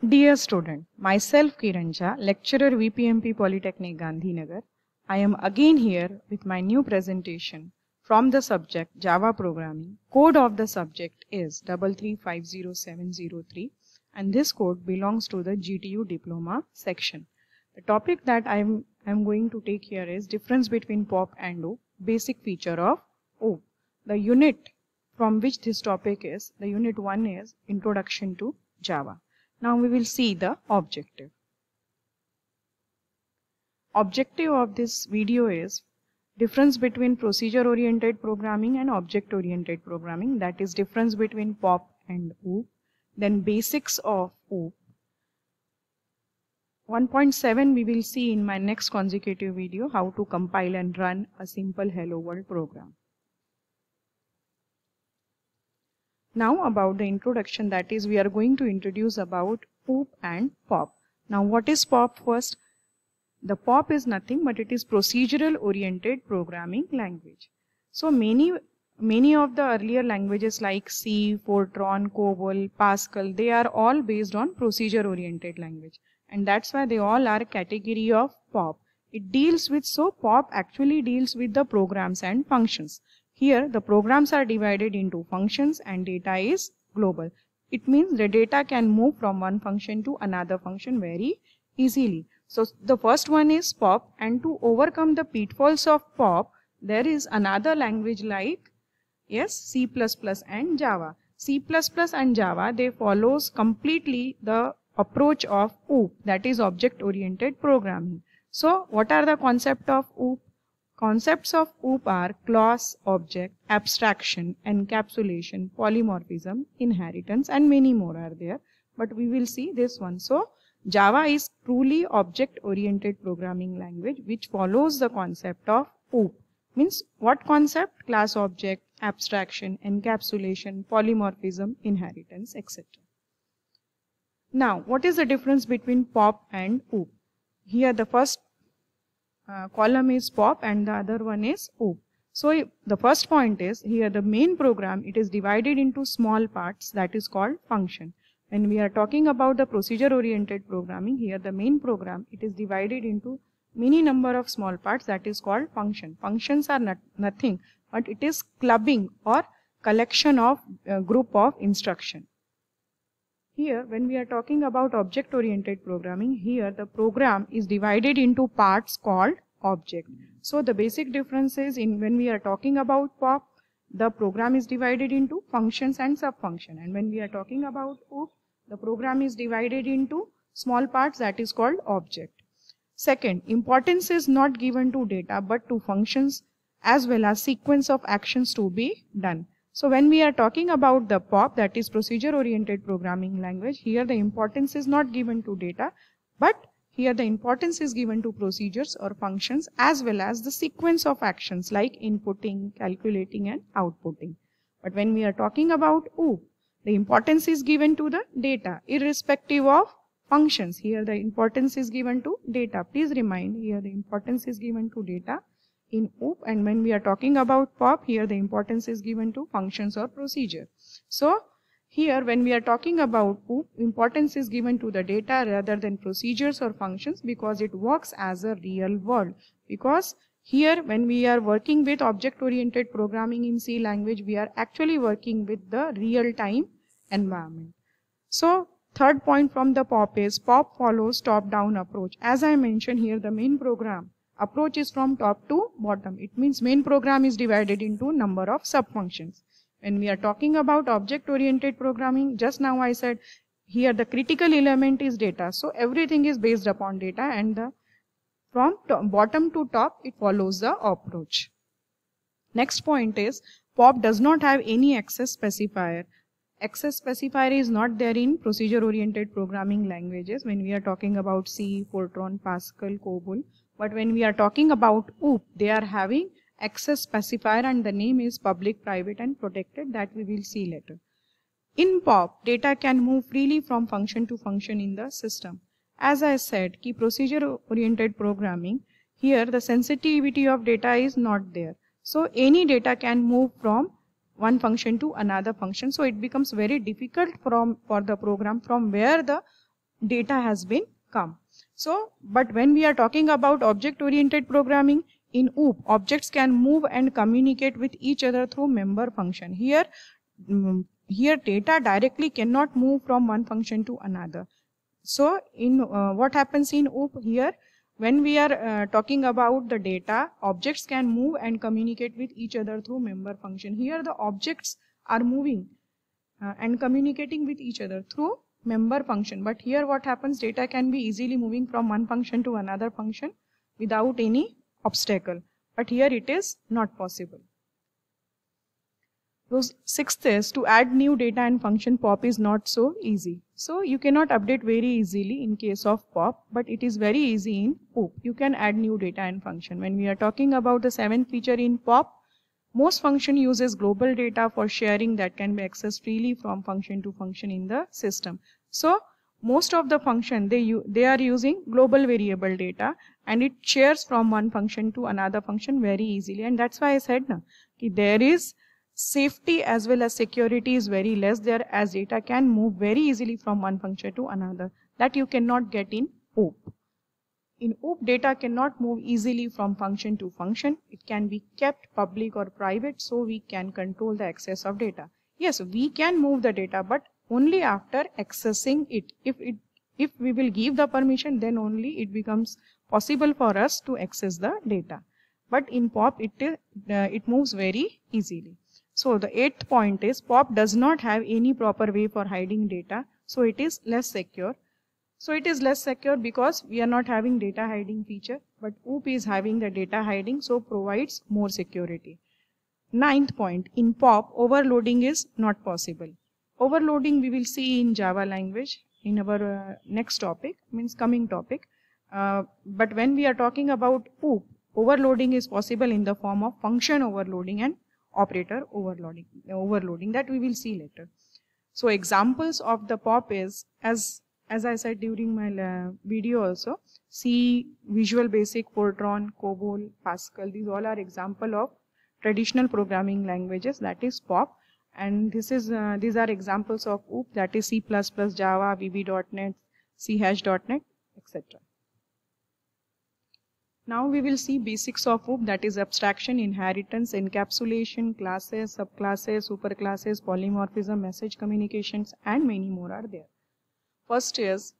Dear student, myself Kiranja, lecturer VPMP Polytechnic Gandhinagar. I am again here with my new presentation from the subject Java Programming. Code of the subject is 3350703 and this code belongs to the GTU Diploma section. The topic that I am going to take here is difference between POP and OOP, basic feature of OOP. The unit from which this topic is, the unit 1 is Introduction to Java. Now we will see the objective. Objective of this video is difference between procedure oriented programming and object oriented programming, that is difference between POP and OOP, then basics of OOP. 1.7 we will see in my next consecutive video how to compile and run a simple hello world program. Now about the introduction, that is we are going to introduce about OOP and POP. Now what is POP first? The POP is nothing but it is procedural oriented programming language. So many of the earlier languages like C, Fortran, COBOL, Pascal, they are all based on procedure oriented language, and that's why they all are a category of POP. It deals with, so POP actually deals with the programs and functions. Here the programs are divided into functions and data is global. It means the data can move from one function to another function very easily. So the first one is POP, and to overcome the pitfalls of POP there is another language like C++ and Java. C++ and Java, they follows completely the approach of OOP, that is object oriented programming. So what are the concept of OOP? Concepts of OOP are class, object, abstraction, encapsulation, polymorphism, inheritance, and many more are there. But we will see this one. So Java is truly object-oriented programming language which follows the concept of OOP. Means what concept? Class, object, abstraction, encapsulation, polymorphism, inheritance, etc. Now what is the difference between POP and OOP? Here the first column is POP and the other one is OOP. So the first point is, here the main program, it is divided into small parts, that is called function. When we are talking about the procedure oriented programming, here the main program, it is divided into many number of small parts, that is called function. Functions are nothing but it is clubbing or collection of group of instruction. Here when we are talking about object oriented programming, here the program is divided into parts called object. So the basic difference is, in when we are talking about POP, the program is divided into functions and subfunction, and when we are talking about OOP, the program is divided into small parts, that is called object. Second, importance is not given to data but to functions as well as sequence of actions to be done. So when we are talking about the POP, that is procedure oriented programming language, here the importance is not given to data, but here the importance is given to procedures or functions as well as the sequence of actions like inputting, calculating and outputting. But when we are talking about OOP, the importance is given to the data irrespective of functions. Here the importance is given to data. Please remind, here the importance is given to data in OOP, and when we are talking about POP, here the importance is given to functions or procedure. So here when we are talking about OOP, importance is given to the data rather than procedures or functions, because it works as a real world. Because here when we are working with object oriented programming in C language, we are actually working with the real time environment. So third point from the POP is, POP follows top down approach. As I mentioned, here the main program approach is from top to bottom. It means main program is divided into number of sub-functions. When we are talking about object oriented programming, just now I said here the critical element is data. So everything is based upon data, and from bottom to top it follows the approach. Next point is, POP does not have any access specifier. Access specifier is not there in procedure oriented programming languages when we are talking about C, Fortran, Pascal, COBOL. But when we are talking about OOP, they are having access specifier, and the name is public, private and protected, that we will see later. In POP, data can move freely from function to function in the system. As I said, key procedure oriented programming, here the sensitivity of data is not there. So any data can move from one function to another function. So it becomes very difficult for the program from where the data has been come. So, but when we are talking about object-oriented programming, in OOP, objects can move and communicate with each other through member function. Here data directly cannot move from one function to another. So, in what happens in OOP here, when we are talking about the data, objects can move and communicate with each other through member function. Here the objects are moving and communicating with each other through member function. But here what happens, data can be easily moving from one function to another function without any obstacle. But here it is not possible. So sixth is, to add new data and function POP is not so easy. So you cannot update very easily in case of POP, but it is very easy in OOP. You can add new data and function. When we are talking about the seventh feature in POP, most function uses global data for sharing that can be accessed freely from function to function in the system. So most of the function they are using global variable data, and it shares from one function to another function very easily. And that's why I said there is safety as well as security is very less there, as data can move very easily from one function to another. That you cannot get in OOP. In OOP, data cannot move easily from function to function. It can be kept public or private, so we can control the access of data. Yes, we can move the data, but only after accessing it. If we will give the permission, then only it becomes possible for us to access the data. But in POP, it moves very easily. So the eighth point is, POP does not have any proper way for hiding data, so it is less secure. So it is less secure because we are not having data hiding feature, but OOP is having the data hiding, so provides more security. Ninth point, in POP, overloading is not possible. Overloading we will see in Java language in our next topic, means coming topic. But when we are talking about OOP, overloading is possible in the form of function overloading and operator overloading that we will see later. So examples of the POP is, as I said during my video also, C, Visual Basic, Fortran, COBOL, Pascal, these all are example of traditional programming languages, that is POP. And these are examples of OOP, that is C++, Java, VB.NET, C#.NET, etc. Now we will see basics of OOP, that is abstraction, inheritance, encapsulation, classes, subclasses, superclasses, polymorphism, message communications, and many more are there. First is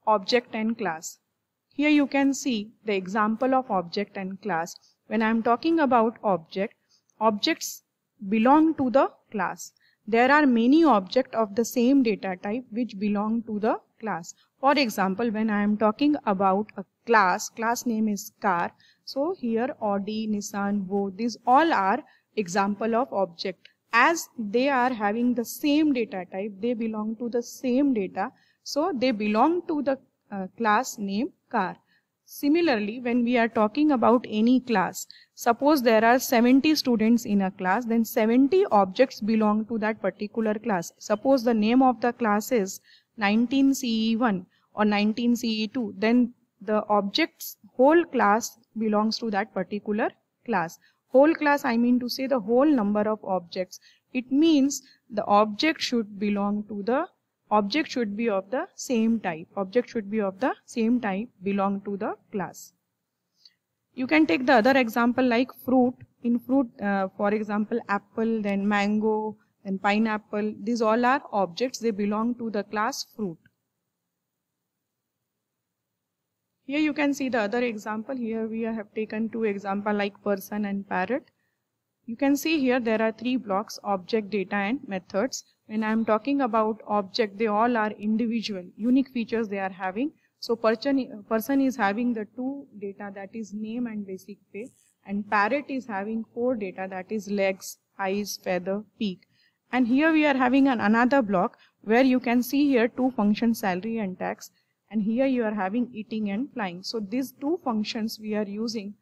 object and class. Here you can see the example of object and class. When I am talking about objects belong to the class. There are many objects of the same data type which belong to the class. For example, when I am talking about a class name is car. So here Audi, Nissan, Volvo, these all are example of object. As they are having the same data type, they belong to the same data, so they belong to the class name car. Similarly, when we are talking about any class, suppose there are 70 students in a class, then 70 objects belong to that particular class. Suppose the name of the class is 19CE1 or 19CE2, then the objects whole class belongs to that particular class. Whole class, I mean to say the whole number of objects. It means the object should belong to the object should be of the same type. Object should be of the same type, belong to the class. You can take the other example like fruit. In fruit, for example, apple, then mango, then pineapple. These all are objects. They belong to the class fruit. Here you can see the other example. Here we have taken two examples like person and parrot. You can see here there are three blocks: object, data, and methods. When I am talking about object, they all are individual, unique features they are having. So person is having the two data, that is name and basic pay, and parrot is having four data, that is legs, eyes, feather, beak. And here we are having another block where you can see here two functions, salary and tax, and here you are having eating and flying. So these two functions we are using.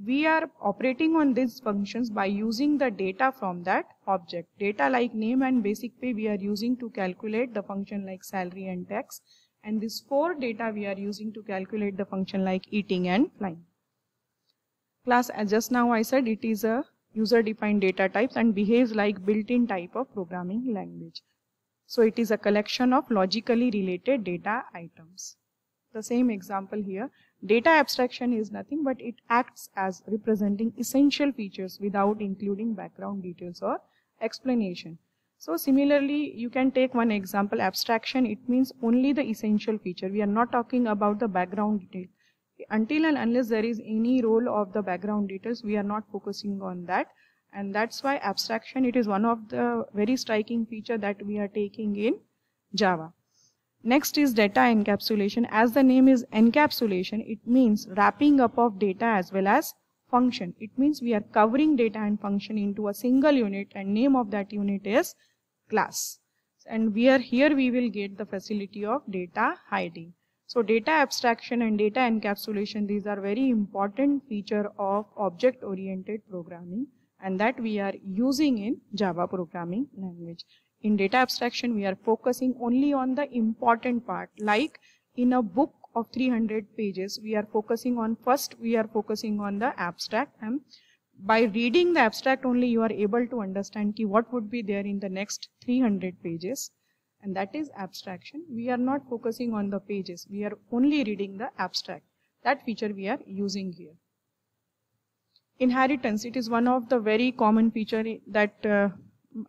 We are operating on these functions by using the data from that object. Data like name and basic pay we are using to calculate the function like salary and tax. And these four data we are using to calculate the function like eating and flying. Class, as just now I said, it is a user-defined data types and behaves like built-in type of programming language. So it is a collection of logically related data items. The same example here. Data abstraction is nothing but it acts as representing essential features without including background details or explanation. So similarly, you can take one example. Abstraction, it means only the essential feature. We are not talking about the background detail. Until and unless there is any role of the background details, we are not focusing on that. And that's why abstraction, it is one of the very striking feature that we are taking in Java. Next is data encapsulation. As the name is encapsulation, it means wrapping up of data as well as function. It means we are covering data and function into a single unit, and name of that unit is class. And we will get the facility of data hiding. So data abstraction and data encapsulation, these are very important feature of object-oriented programming, and that we are using in Java programming language. In data abstraction, we are focusing only on the important part. Like in a book of 300 pages, we are focusing on the abstract, and by reading the abstract only you are able to understand what would be there in the next 300 pages, and that is abstraction. We are not focusing on the pages, we are only reading the abstract. That feature we are using here. Inheritance, it is one of the very common feature that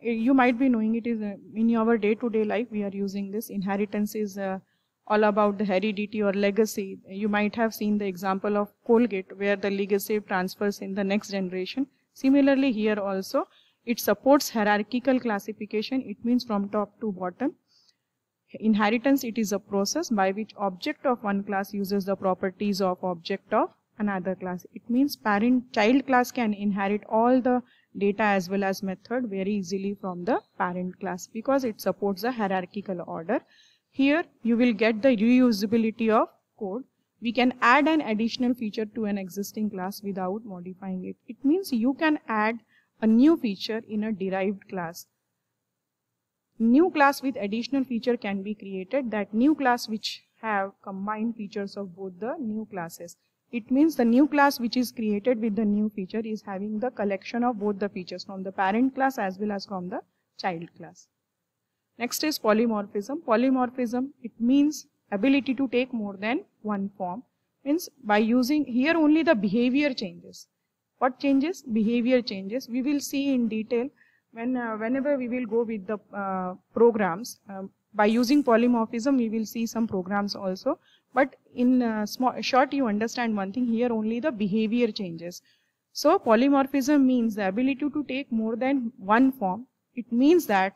you might be knowing. It is in our day-to-day life we are using this. Inheritance is all about the heredity or legacy. You might have seen the example of Colgate where the legacy transfers in the next generation. Similarly here also it supports hierarchical classification. It means from top to bottom. Inheritance, it is a process by which object of one class uses the properties of object of another class. It means parent-child class can inherit all the data as well as method very easily from the parent class because it supports the hierarchical order. Here you will get the reusability of code. We can add an additional feature to an existing class without modifying it. It means you can add a new feature in a derived class. New class with additional feature can be created. That new class which have combined features of both the new classes. It means the new class which is created with the new feature is having the collection of both the features from the parent class as well as from the child class. Next is polymorphism. Polymorphism, it means ability to take more than one form. Means by using here only the behavior changes. What changes? Behavior changes. We will see in detail whenever we will go with the programs. By using polymorphism we will see some programs also. But in short you understand one thing, here only the behavior changes. So polymorphism means the ability to take more than one form. It means that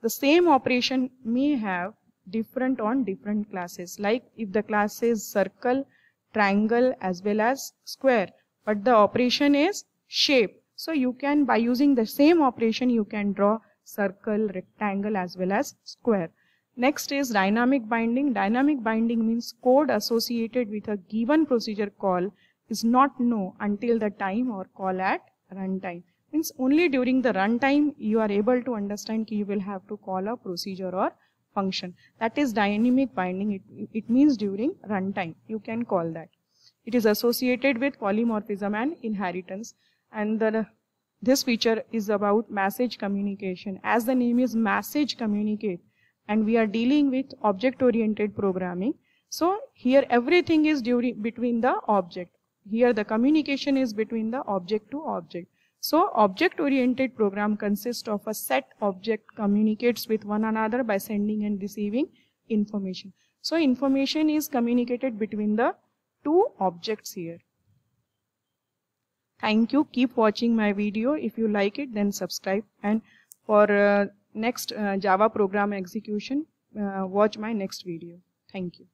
the same operation may have different on different classes. Like if the class is circle, triangle as well as square, but the operation is shape. So you can, by using the same operation, you can draw circle, rectangle as well as square. Next is dynamic binding. Dynamic binding means code associated with a given procedure call is not known until the time or call at runtime. Means only during the runtime you are able to understand you will have to call a procedure or function. That is dynamic binding. It means during runtime you can call that. It is associated with polymorphism and inheritance. And this feature is about message communication. As the name is message communicate, and we are dealing with object-oriented programming. So here everything is between the object. Here the communication is between the object to object. So object-oriented program consists of a set object communicates with one another by sending and receiving information. So information is communicated between the two objects here. Thank you. Keep watching my video. If you like it, then subscribe. And for next Java program execution, watch my next video. Thank you.